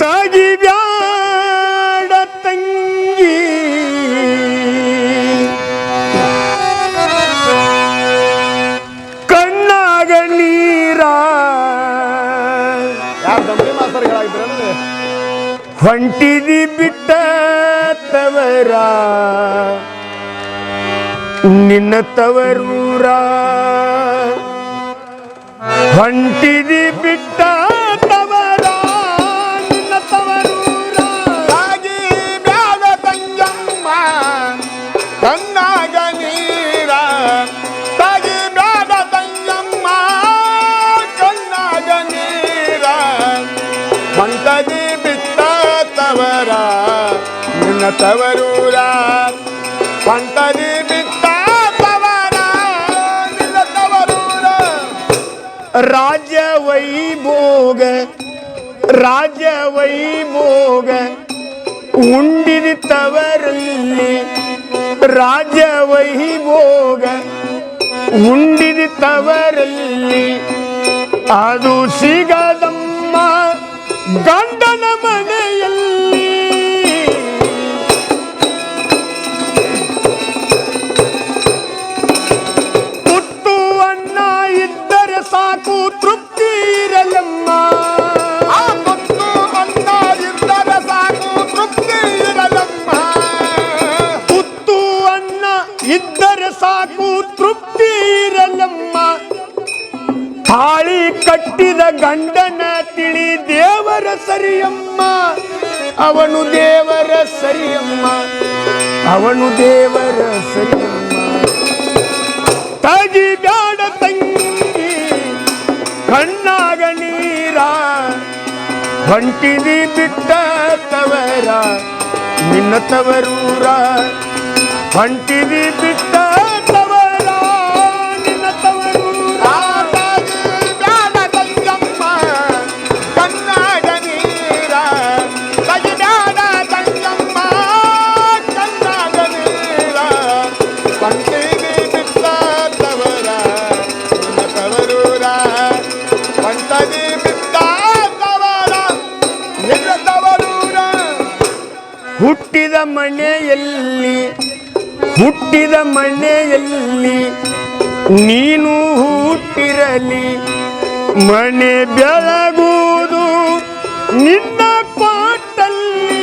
ತಾಗಿ ಬ್ಯಾಡ ತಂಗಿ ಕಣ್ಣಾಗ ನೀರ ಹೊಂಟಿದಿ ಬಿಟ್ಟ ತವರ ನಿನ್ನ ತವರೂರ ಹೊಂಟಿದಿ ಬಿಟ್ಟ ತವರ ನಿನ್ನ ತವರೂರ ತಾಗಿ ಬ್ಯಾಡ ತಂಗಮ್ಮ ಕಣ್ಣಾಗ ನೀರ ತಾಗಿ ಬ್ಯಾಡ ತಂಗಮ್ಮ ಕಣ್ಣಾಗ ನೀರ ಹೊಂಟದಿ ಬಿಟ್ಟ ತವರ ನಿನ್ನ ತವರೂರ ಹೊಂಟದಿ ಬಿಟ್ಟ ತವರ ನಿನ್ನ ತವರೂರ ರಾಜ್ಯ ವೈಭೋಗ ಉಂಡಿದಿ ತವರಲ್ಲಿ ರಾಜ್ಯ ವೈಭೋಗ ಉಂಡಿದಿ ತವರಲ್ಲಿ ಅದು ಸಿಗದಮ್ಮ ಗಂಡನ ಮನೆಯಲ್ಲಿ ತುತ್ತು ಅನ್ನ ಇದ್ದರೆ ಸಾಕು ತೃಪ್ತಿ ಇರಲಮ್ಮ ತುತ್ತು ಅನ್ನ ಇದ್ದರೆ ಸಾಕು ತೃಪ್ತಿ ಇರಲಮ್ಮ ತುತ್ತು ಅನ್ನ ಇದ್ದರೆ ಸಾಕು ತೃಪ್ತಿ ಇರಲಮ್ಮ ತಾಳಿ ಕಟ್ಟಿದ ಗಂಡನ ತಿಳಿ ದೇವರ ಸರಿಯಮ್ಮ ಅವನು ದೇವರ ಸರಿಯಮ್ಮ ಅವನು ದೇವರ ಸರಿಯಮ್ಮ ತಾಗಿ ಬ್ಯಾಡ ತಂಗಿ ಕಣ್ಣಾಗ ನೀರ ಹೊಂಟಿದಿ ಬಿಟ್ಟ ತವರ ನಿನ್ನ ತವರೂರ ಹೊಂಟಿದಿ ಬಿಟ್ಟ ತವರ ನಿನ್ನ ತವರೂರ ಬ್ಯಾಡ ತಂಗಮ್ಮ ಕಣ್ಣಾಗ ನೀರ ತಾಗಿ ಬ್ಯಾಡ ತಂಗಮ್ಮ ಕಣ್ಣಾಗ ನೀರ ಹೊಂಟಿದಿ ಬಿಟ್ಟ ತವರ ನಿನ್ನ ತವರೂರ ಹೊಂಟದಿ ಬಿಟ್ಟ ತವರ ನಿನ್ನ ತವರೂರ ಹುಟ್ಟಿದ ಮನೆಯಲ್ಲಿ ನೀನು ಹುಟ್ಟಿರಲಿ ಮನೆ ಬೆಳಗುವುದು ನಿನ್ನ ಪಾಟಲ್ಲಿ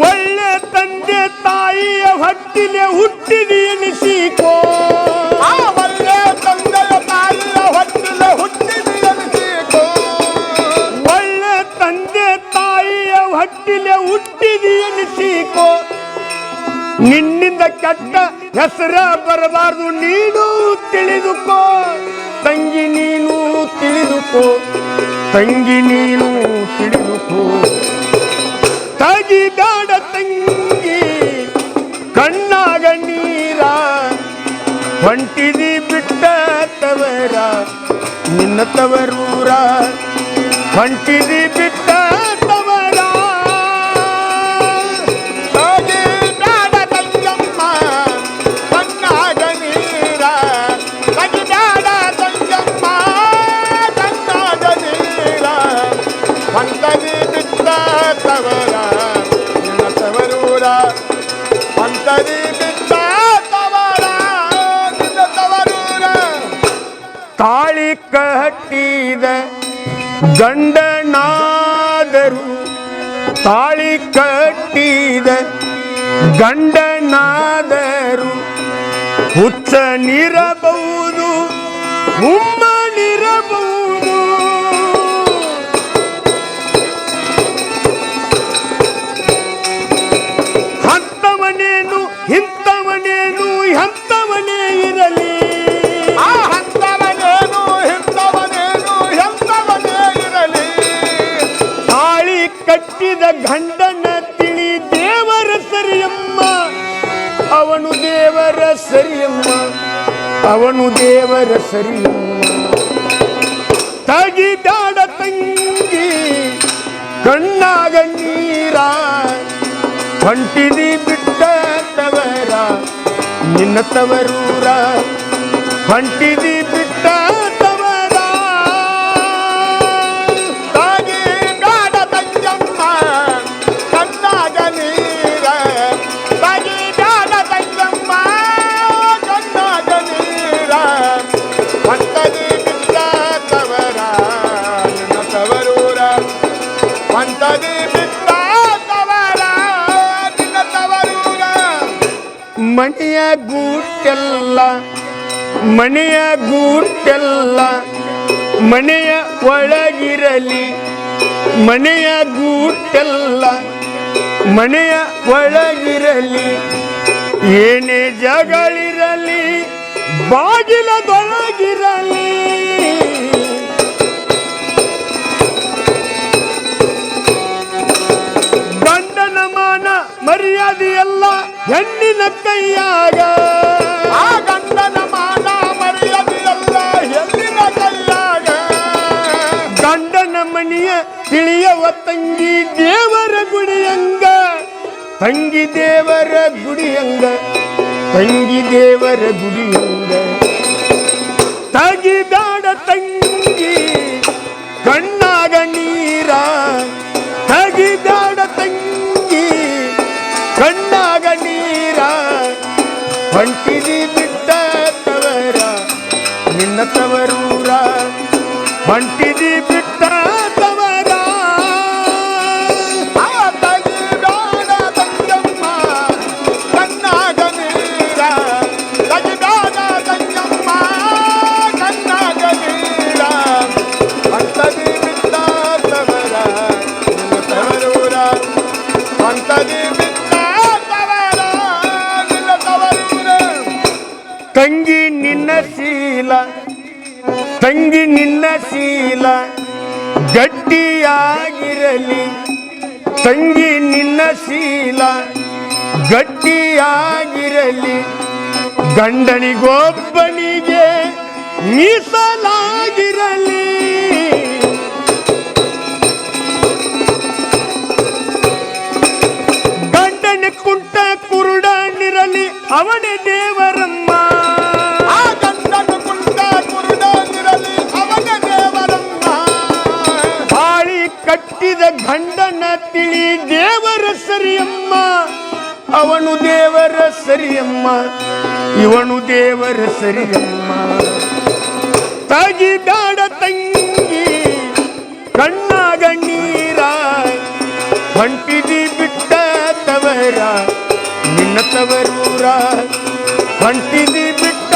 ಒಳ್ಳೆ ತಂದೆ ತಾಯಿಯ ಹೊಟ್ಟಿಲೆ ಹುಟ್ಟಿದಿ ಎನಿಸಿಕೋ ಒಳ್ಳೆ ತಂದೆಯ ತಾಯಿಯ ಹೊಟ್ಟಿಲೆ ಹುಟ್ಟಿದಿ ಎನಿಸಿಕೋ ಒಳ್ಳೆ ತಂದೆ ತಾಯಿಯ ಹೊಟ್ಟಿಲೆ ಹುಟ್ಟಿದಿ ಎನಿಸಿಕೋ ನಿನ್ನಿಂದ ಕೆಟ್ಟ ಹೆಸರ ಬರಬಾರದು ನೀನು ತಿಳಿದುಕೋ ತಂಗಿ ನೀನು ತಿಳಿದುಕೋ ತಂಗಿ ನೀನು ತಿಳಿದುಕೋ ತಾಗಿ ಬ್ಯಾಡ ತಂಗಿ ಕಣ್ಣಾಗ ನೀರ ಹೊಂಟಿದಿ ಬಿಟ್ಟ ತವರ ನಿನ್ನ ತವರೂರ ಹೊಂಟಿದಿ ಬಿಟ್ಟ ತವರ ತಾಗಿ ಬ್ಯಾಡ ತಂಗಮ್ಮ ಕಣ್ಣಾಗ ನೀರ ತಾಗಿ ಬ್ಯಾಡ ತಂಗಮ್ಮ ಕಣ್ಣಾಗ ನೀರ ಹೊಂಟದಿ ಬಿಟ್ಟ ತವರ ನಿನ್ನ ತವರೂರ ಹೊಂಟದಿ ಬಿಟ್ಟ ತವರ ನಿನ್ನ ತವರೂರ ತಾಳಿ ಕಟ್ಟಿದ ಗಂಡನಾದರು ತಾಳಿ ಕಟ್ಟಿದ ಗಂಡನಾದರು ಹುಚ್ಚನಿರಬಹುದು ಹುಮ್ಮನಿರಬಹುದು ಹಂತವನೇನು ಇಂಥವನೇನು ಎಂಥವನೇ ಇರಲಿ ಹಂತವನೇನು ಇಂಥವನೇನು ಎಂಥವನೇ ಇರಲಿ ತಾಳಿ ಕಟ್ಟಿದ ಗಂಡನ ತಿಳಿ ದೇವರ ಸರಿಯಮ್ಮ ಅವನು ದೇವರ ಸರಿಯಮ್ಮ ಅವನು ದೇವರ ಸರಿಯಮ್ಮ ತಾಗಿ ಬ್ಯಾಡ ತಂಗಿ ಕಣ್ಣಾಗ ನೀರ ಹೊಂಟಿದಿ ಬಿಟ್ಟ ತವರ ನಿನ್ನ ತವರೂರ ಹೊಂಟಿದಿ ಬಿಟ್ಟ ಮನೆಯ ಗೂಟೆಲ್ಲ ಮನೆಯ ಗೂಟೆಲ್ಲ ಮನೆಯ ಒಳಗಿರಲಿ, ಮನೆಯ ಗೂಟೆಲ್ಲ ಮನೆಯ ಒಳಗಿರಲಿ, ಏನೇ ಜಗಳಿರಲಿ ಬಾಗಿಲದೊಳಗಿರಲಿ. ಗಂಡನ ಮಾನ ಮರ್ಯಾದೆಯಲ್ಲ ಹೆಣ್ಣಿನ ಕೈಯಾಗ, ಆ ಗಂಡನ ಮಾನ ಮರ್ಯಾದೆಯಲ್ಲ ಹೆಣ್ಣಿನ ಕೈಯಾಗ. ಗಂಡನ ಮನೆಯ ತಿಳಿಯವ ತಂಗಿ ದೇವರ ಗುಡಿಯಂಗ, ತಂಗಿ ದೇವರ ಗುಡಿಯಂಗ, ತಂಗಿ ದೇವರ ಗುಡಿಯಂಗ. ತಗಿದಾಡ ತಂಗಿ ಕಣ್ಣಾಗ ನೀರ, ತಗಿದಾಡ ತಂಗಿ ಕಣ್ಣಾಗ ನೀರ. ಹೊಂಟಿದಿ ಬಿಟ್ಟ ತವರ ನಿನ್ನ ತವರೂರ, ಹೊಂಟಿದಿ ಬಿಟ್ಟ ತವರ. ತಗಿದಾಡ ತಂಗಮ್ಮ ಕಣ್ಣಾಗ ನೀರ, ತಗಿದಾಡ ತಂಗಮ್ಮ ಕಣ್ಣಾಗ ನೀರ. ಅಂತದಿ ಬಿಟ್ಟ ತವರ ನಿನ್ನ ತವರೂರ, ಅಂತದಿ ಬಿಟ್ಟ ತವರ ನಿನ್ನ ತವರೂರ. ತಂಗಿ ನಿನ್ನ ಶೀಲ, ತಂಗಿ ನಿನ್ನ ಶೀಲ ಗಟ್ಟಿಯಾಗಿರಲಿ, ತಂಗಿ ನಿನ್ನ ಶೀಲ ಗಟ್ಟಿಯಾಗಿರಲಿ. ಗಂಡನಿಗೊಬ್ಬನಿಗೆ ಮೀಸಲಾಗಿರಲಿ. ಗಂಡನ ಕುಂಟ ಕುರುಡನಿರಲಿ ಅವನೇ ದೇವರಮ್ಮ, ಆ ಗಂಡನ ಕುಂಟ ಕುರುಡನಿರಲಿ ಅವನೇ ದೇವರಮ್ಮ. ತಾಳಿ ಕಟ್ಟಿದ ಗಂಡನ ತಿಳಿ ದೇವರ ಸರಿಯಮ್ಮ, ಅವನು ದೇವರ ಸರಿಯಮ್ಮ, ಇವನು ದೇವರ ಸರಿಯಮ್ಮ. ತಗಿದಾಡ ತಂಗಿ ಕಣ್ಣಾಗ ನೀರ, ಹೊಂಟಿದಿ ಬಿಟ್ಟ ತವರ ನಿನ್ನ ತವರೂರ, ಹೊಂಟಿದಿ ಬಿಟ್ಟ